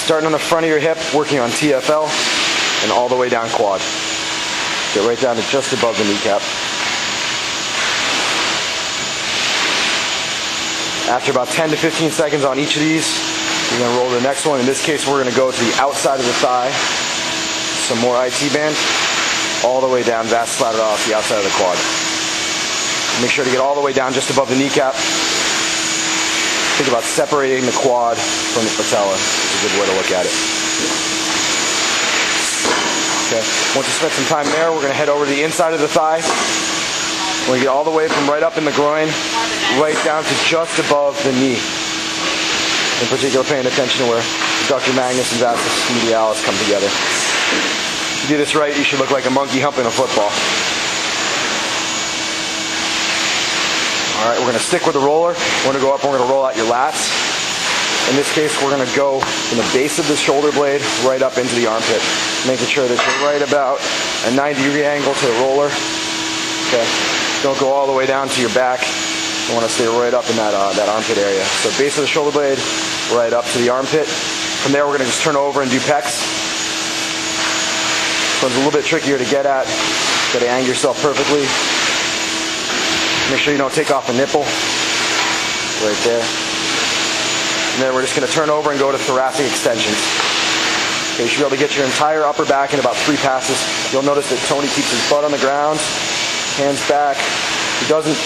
Starting on the front of your hip, working on TFL, and all the way down quad. Get right down to just above the kneecap. After about 10 to 15 seconds on each of these, you're going to roll to the next one. In this case, we're going to go to the outside of the thigh. Some more IT band. All the way down, vasculated off the outside of the quad. Make sure to get all the way down just above the kneecap. Think about separating the quad from the patella. It's a good way to look at it. Okay. Once you spend some time there, we're going to head over to the inside of the thigh. We're going to get all the way from right up in the groin, right down to just above the knee. In particular, paying attention to where adductor magnus and vastus medialis come together. If you do this right, you should look like a monkey humping a football. All right, we're going to stick with the roller. We're going to go up and we're going to roll out your lats. In this case, we're going to go from the base of the shoulder blade right up into the armpit, making sure that you're right about a 90-degree angle to the roller. Okay. Don't go all the way down to your back. You want to stay right up in that armpit area. So base of the shoulder blade, right up to the armpit. From there, we're going to just turn over and do pecs. So it's a little bit trickier to get at. Got to angle yourself perfectly. Make sure you don't take off a nipple. Right there. And then we're just going to turn over and go to thoracic extensions. Okay, you should be able to get your entire upper back in about 3 passes. You'll notice that Tony keeps his butt on the ground, hands back. He doesn't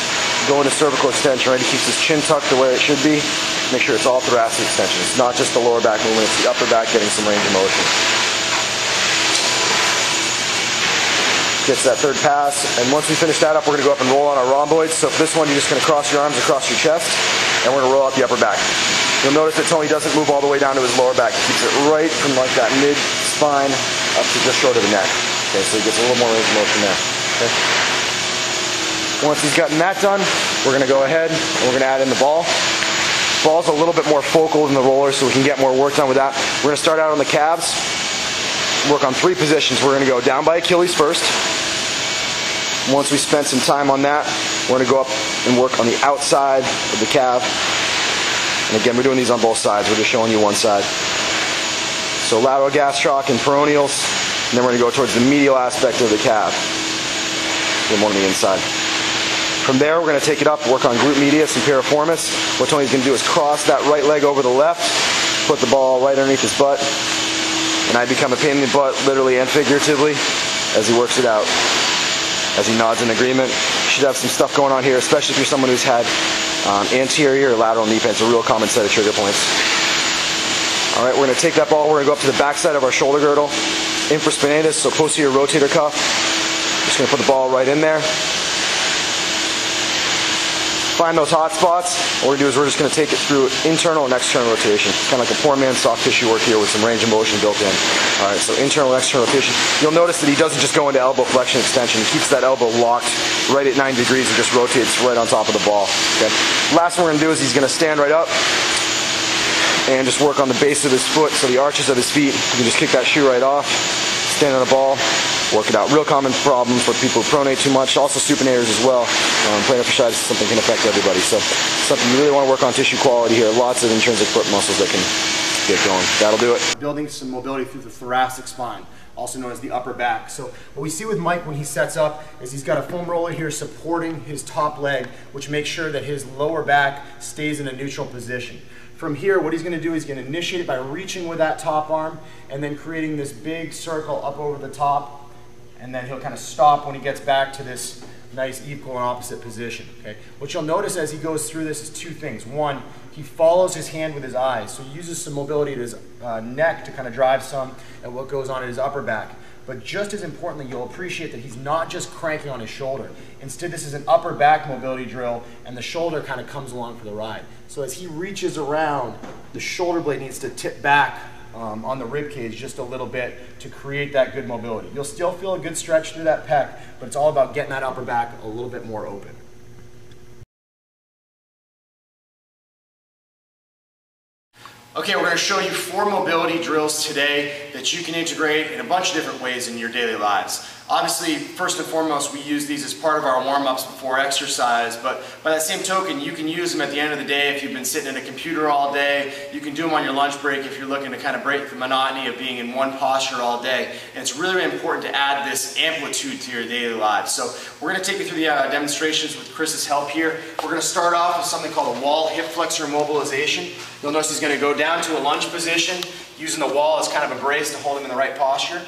go into cervical extension, right? He keeps his chin tucked the way it should be. Make sure it's all thoracic extension. It's not just the lower back movement, it's the upper back getting some range of motion. Gets that third pass, and once we finish that up, we're going to go up and roll on our rhomboids. So for this one, you're just going to cross your arms across your chest, and we're going to roll out the upper back. You'll notice that Tony doesn't move all the way down to his lower back. He keeps it right from like that mid-spine up to just short of the neck. Okay, so he gets a little more range of motion there. Okay. Once he's gotten that done, we're going to go ahead and we're going to add in the ball. Ball's a little bit more focal than the roller, so we can get more work done with that. We're going to start out on the calves. Work on 3 positions. We're going to go down by Achilles first. Once we spend some time on that, we're going to go up and work on the outside of the calf. And again, we're doing these on both sides. We're just showing you one side. So lateral gastroc and peroneals. And then we're going to go towards the medial aspect of the calf. Then one on the inside. From there, we're going to take it up, work on glute medius and piriformis. What Tony's going to do is cross that right leg over the left, put the ball right underneath his butt, and I become a pain in the butt, literally and figuratively, as he works it out. As he nods in agreement. You should have some stuff going on here, especially if you're someone who's had anterior or lateral knee pain. It's a real common set of trigger points. All right, we're going to take that ball, we're going to go up to the backside of our shoulder girdle, infraspinatus, so posterior rotator cuff. Just going to put the ball right in there. Find those hot spots. What we're going to do is we're just going to take it through internal and external rotation. Kind of like a poor man's soft tissue work here with some range of motion built in. All right, so internal and external rotation. You'll notice that he doesn't just go into elbow flexion extension. He keeps that elbow locked right at 90 degrees and just rotates right on top of the ball. Okay. Last one we're going to do is he's going to stand right up and just work on the base of his foot, so the arches of his feet. You can just kick that shoe right off, stand on the ball, work it out. Real common problem for people who pronate too much, also supinators as well. Plantar fasciitis is something that can affect everybody. So something you really want to work on tissue quality here. Lots of intrinsic foot muscles that can get going. That'll do it. Building some mobility through the thoracic spine, also known as the upper back. So what we see with Mike when he sets up is he's got a foam roller here supporting his top leg, which makes sure that his lower back stays in a neutral position. From here, what he's going to do is he's going to initiate it by reaching with that top arm and then creating this big circle up over the top. And then he'll kind of stop when he gets back to this nice equal and opposite position. Okay? What you'll notice as he goes through this is 2 things. One, he follows his hand with his eyes. So he uses some mobility at his neck to kind of drive some at what goes on at his upper back. But just as importantly, you'll appreciate that he's not just cranking on his shoulder. Instead, this is an upper back mobility drill, and the shoulder kind of comes along for the ride. So as he reaches around, the shoulder blade needs to tip back on the rib cage just a little bit to create that good mobility. You'll still feel a good stretch through that pec, but it's all about getting that upper back a little bit more open. Okay, we're going to show you 4 mobility drills today that you can integrate in a bunch of different ways in your daily lives. Obviously, first and foremost, we use these as part of our warm-ups before exercise, but by that same token, you can use them at the end of the day if you've been sitting at a computer all day. You can do them on your lunch break if you're looking to kind of break the monotony of being in one posture all day. And it's really, really important to add this amplitude to your daily lives. So we're going to take you through the demonstrations with Chris's help here. We're going to start off with something called a wall hip flexor mobilization. You'll notice he's going to go down to a lunge position, using the wall as kind of a brace to hold him in the right posture.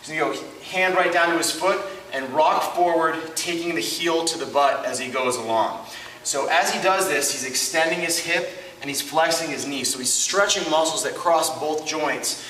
He's going to go hand right down to his foot and rock forward, taking the heel to the butt as he goes along. So as he does this, he's extending his hip and he's flexing his knee. So he's stretching muscles that cross both joints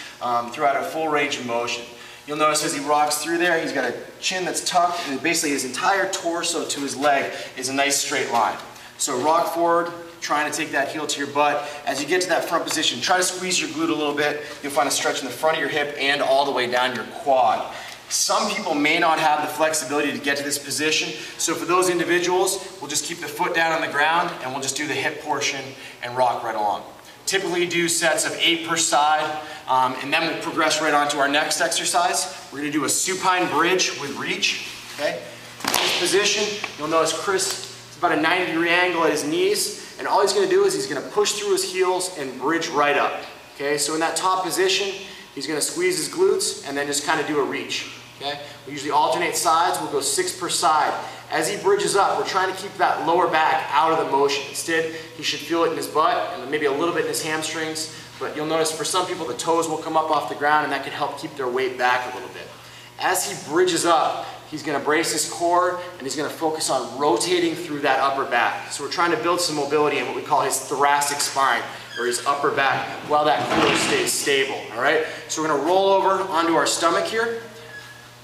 throughout a full range of motion. You'll notice as he rocks through there, he's got a chin that's tucked, and basically his entire torso to his leg is a nice straight line. So rock forward, trying to take that heel to your butt. As you get to that front position, try to squeeze your glute a little bit. You'll find a stretch in the front of your hip and all the way down your quad. Some people may not have the flexibility to get to this position, so for those individuals, we'll just keep the foot down on the ground and we'll just do the hip portion and rock right along. Typically do sets of 8 per side, and then we'll progress right on to our next exercise. We're going to do a supine bridge with reach. Okay? In this position, you'll notice Chris, it's about a 90-degree angle at his knees, and all he's going to do is he's going to push through his heels and bridge right up. Okay? So in that top position, he's going to squeeze his glutes and then just kind of do a reach. Okay? We usually alternate sides. We'll go 6 per side. As he bridges up, we're trying to keep that lower back out of the motion. Instead, he should feel it in his butt and maybe a little bit in his hamstrings. But you'll notice for some people, the toes will come up off the ground, and that can help keep their weight back a little bit. As he bridges up, he's going to brace his core, and he's going to focus on rotating through that upper back. So we're trying to build some mobility in what we call his thoracic spine, or his upper back, while that core stays stable. All right? So we're going to roll over onto our stomach here.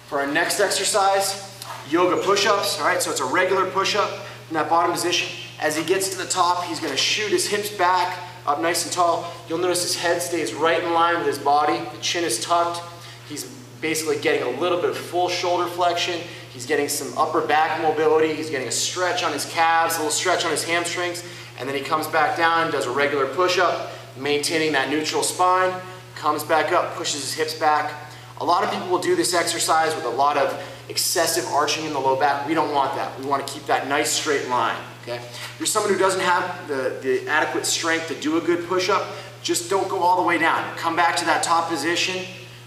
For our next exercise, yoga push-ups. All right, so it's a regular push-up in that bottom position. As he gets to the top, he's going to shoot his hips back up nice and tall. You'll notice his head stays right in line with his body. The chin is tucked. He's basically getting a little bit of full shoulder flexion. He's getting some upper back mobility. He's getting a stretch on his calves, a little stretch on his hamstrings. And then he comes back down, does a regular push-up, maintaining that neutral spine, comes back up, pushes his hips back. A lot of people will do this exercise with a lot of excessive arching in the low back. We don't want that. We want to keep that nice straight line. Okay? If you're someone who doesn't have the adequate strength to do a good push-up, just don't go all the way down. Come back to that top position,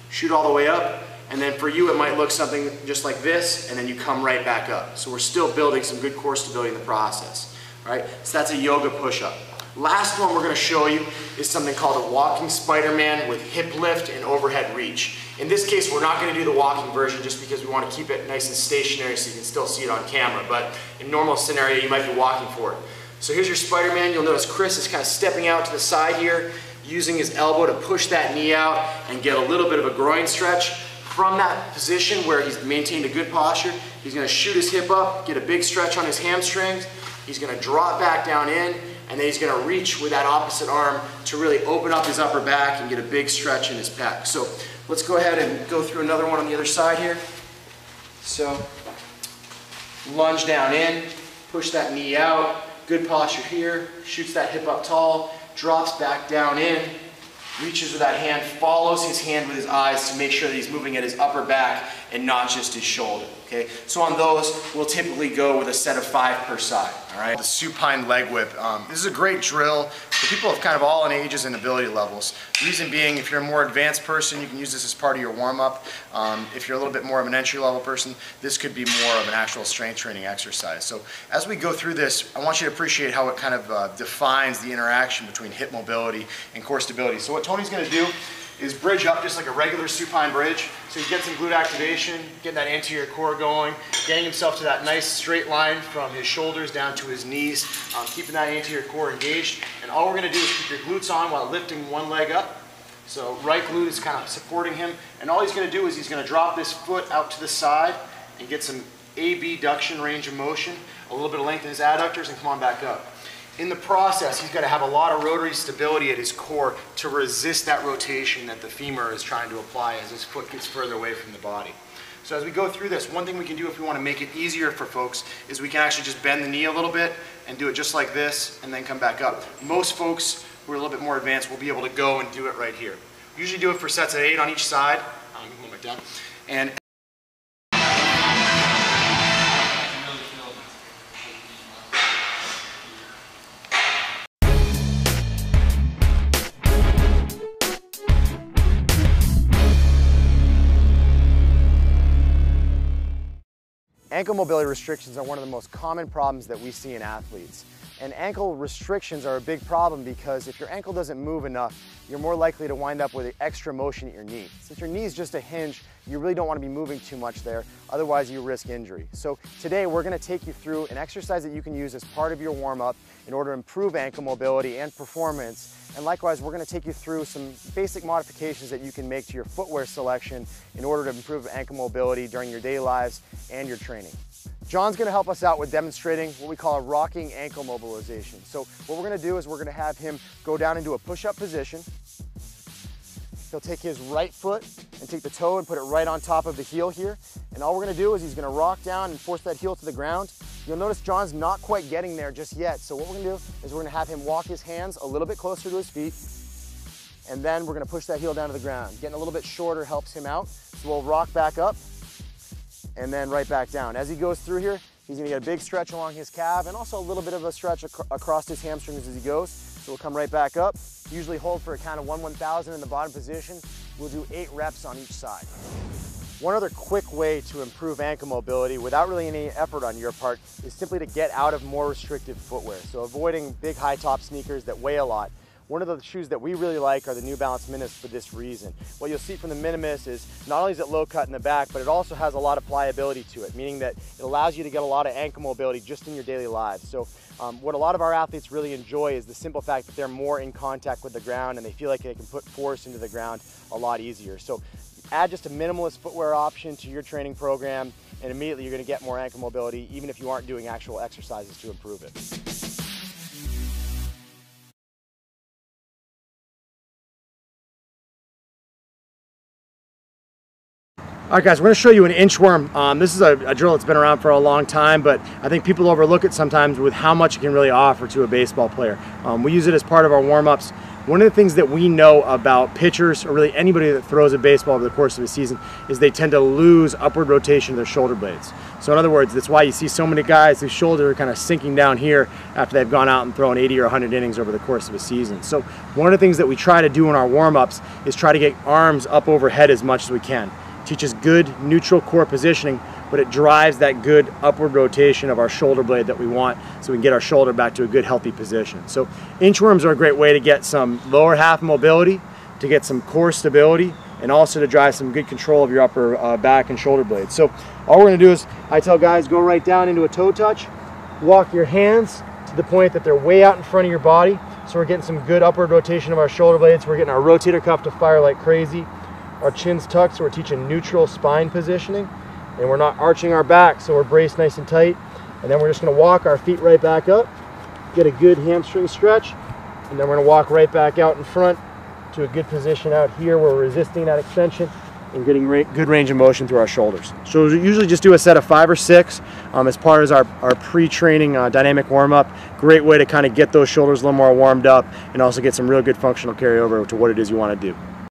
shoot all the way up, and then for you it might look something just like this, and then you come right back up. So we're still building some good core stability in the process. All right? So that's a yoga push-up. Last one we're going to show you is something called a walking Spider-Man with hip lift and overhead reach. In this case, we're not going to do the walking version just because we want to keep it nice and stationary so you can still see it on camera, but in normal scenario, you might be walking for it. So here's your Spider-Man. You'll notice Chris is kind of stepping out to the side here, using his elbow to push that knee out and get a little bit of a groin stretch. From that position where he's maintained a good posture, he's going to shoot his hip up, get a big stretch on his hamstrings. He's going to drop back down in, and then he's going to reach with that opposite arm to really open up his upper back and get a big stretch in his pec. So let's go ahead and go through another one on the other side here. So lunge down in, push that knee out, good posture here, shoots that hip up tall, drops back down in, reaches with that hand, follows his hand with his eyes to make sure that he's moving at his upper back and not just his shoulder. Okay? So on those, we'll typically go with a set of 5 per side. All right? The supine leg whip. This is a great drill for people of kind of all ages and ability levels. Reason being, if you're a more advanced person, you can use this as part of your warm-up. If you're a little bit more of an entry-level person, this could be more of an actual strength training exercise. So as we go through this, I want you to appreciate how it kind of defines the interaction between hip mobility and core stability. So what Tony's going to do is bridge up just like a regular supine bridge. So he gets some glute activation, getting that anterior core going, getting himself to that nice straight line from his shoulders down to his knees, keeping that anterior core engaged. And all we're going to do is keep your glutes on while lifting one leg up. So right glute is kind of supporting him. And all he's going to do is he's going to drop this foot out to the side and get some abduction range of motion, a little bit of length in his adductors, and come on back up. In the process, he's got to have a lot of rotary stability at his core to resist that rotation that the femur is trying to apply as his foot gets further away from the body. So as we go through this, one thing we can do if we want to make it easier for folks is we can actually just bend the knee a little bit and do it just like this and then come back up. Most folks who are a little bit more advanced will be able to go and do it right here. We usually do it for sets of 8 on each side. Move it down. And Ankle mobility restrictions are one of the most common problems that we see in athletes. And ankle restrictions are a big problem because if your ankle doesn't move enough, you're more likely to wind up with extra motion at your knee. Since your knee is just a hinge, you really don't want to be moving too much there, otherwise you risk injury. So today we're going to take you through an exercise that you can use as part of your warm-up in order to improve ankle mobility and performance. And likewise, we're going to take you through some basic modifications that you can make to your footwear selection in order to improve ankle mobility during your daily lives and your training. John's going to help us out with demonstrating what we call a rocking ankle mobilization. So what we're going to do is we're going to have him go down into a push-up position. He'll take his right foot and take the toe and put it right on top of the heel here. And all we're going to do is he's going to rock down and force that heel to the ground. You'll notice John's not quite getting there just yet. So what we're going to do is we're going to have him walk his hands a little bit closer to his feet. And then we're going to push that heel down to the ground. Getting a little bit shorter helps him out. So we'll rock back up and then right back down. As he goes through here, he's going to get a big stretch along his calf and also a little bit of a stretch across his hamstrings as he goes. So we'll come right back up. Usually hold for a count of 1/1000 in the bottom position. We'll do 8 reps on each side. One other quick way to improve ankle mobility without really any effort on your part is simply to get out of more restrictive footwear. So avoiding big high top sneakers that weigh a lot. One of the shoes that we really like are the New Balance Minimus for this reason. What you'll see from the Minimus is not only is it low cut in the back, but it also has a lot of pliability to it, meaning that it allows you to get a lot of ankle mobility just in your daily lives. So what a lot of our athletes really enjoy is the simple fact that they're more in contact with the ground and they feel like they can put force into the ground a lot easier. So add just a minimalist footwear option to your training program and immediately you're going to get more ankle mobility even if you aren't doing actual exercises to improve it. All right guys, we're going to show you an inchworm. This is a drill that's been around for a long time, but I think people overlook it sometimes with how much it can really offer to a baseball player. We use it as part of our warm-ups. One of the things that we know about pitchers, or really anybody that throws a baseball over the course of a season, is they tend to lose upward rotation of their shoulder blades. So in other words, that's why you see so many guys whose shoulders are kind of sinking down here after they've gone out and thrown 80 or 100 innings over the course of a season. So one of the things that we try to do in our warm-ups is try to get arms up overhead as much as we can. Teaches good neutral core positioning, but it drives that good upward rotation of our shoulder blade that we want so we can get our shoulder back to a good healthy position. So inchworms are a great way to get some lower half mobility, to get some core stability, and also to drive some good control of your upper back and shoulder blades. So all we're going to do is, I tell guys, go right down into a toe touch, walk your hands to the point that they're way out in front of your body, so we're getting some good upward rotation of our shoulder blades. We're getting our rotator cuff to fire like crazy. Our chin's tucked, so we're teaching neutral spine positioning, and we're not arching our back, so we're braced nice and tight. And then we're just going to walk our feet right back up, get a good hamstring stretch, and then we're going to walk right back out in front to a good position out here where we're resisting that extension and getting good range of motion through our shoulders. So we usually just do a set of 5 or 6 as part of our pre-training dynamic warm-up. Great way to kind of get those shoulders a little more warmed up and also get some real good functional carryover to what it is you want to do.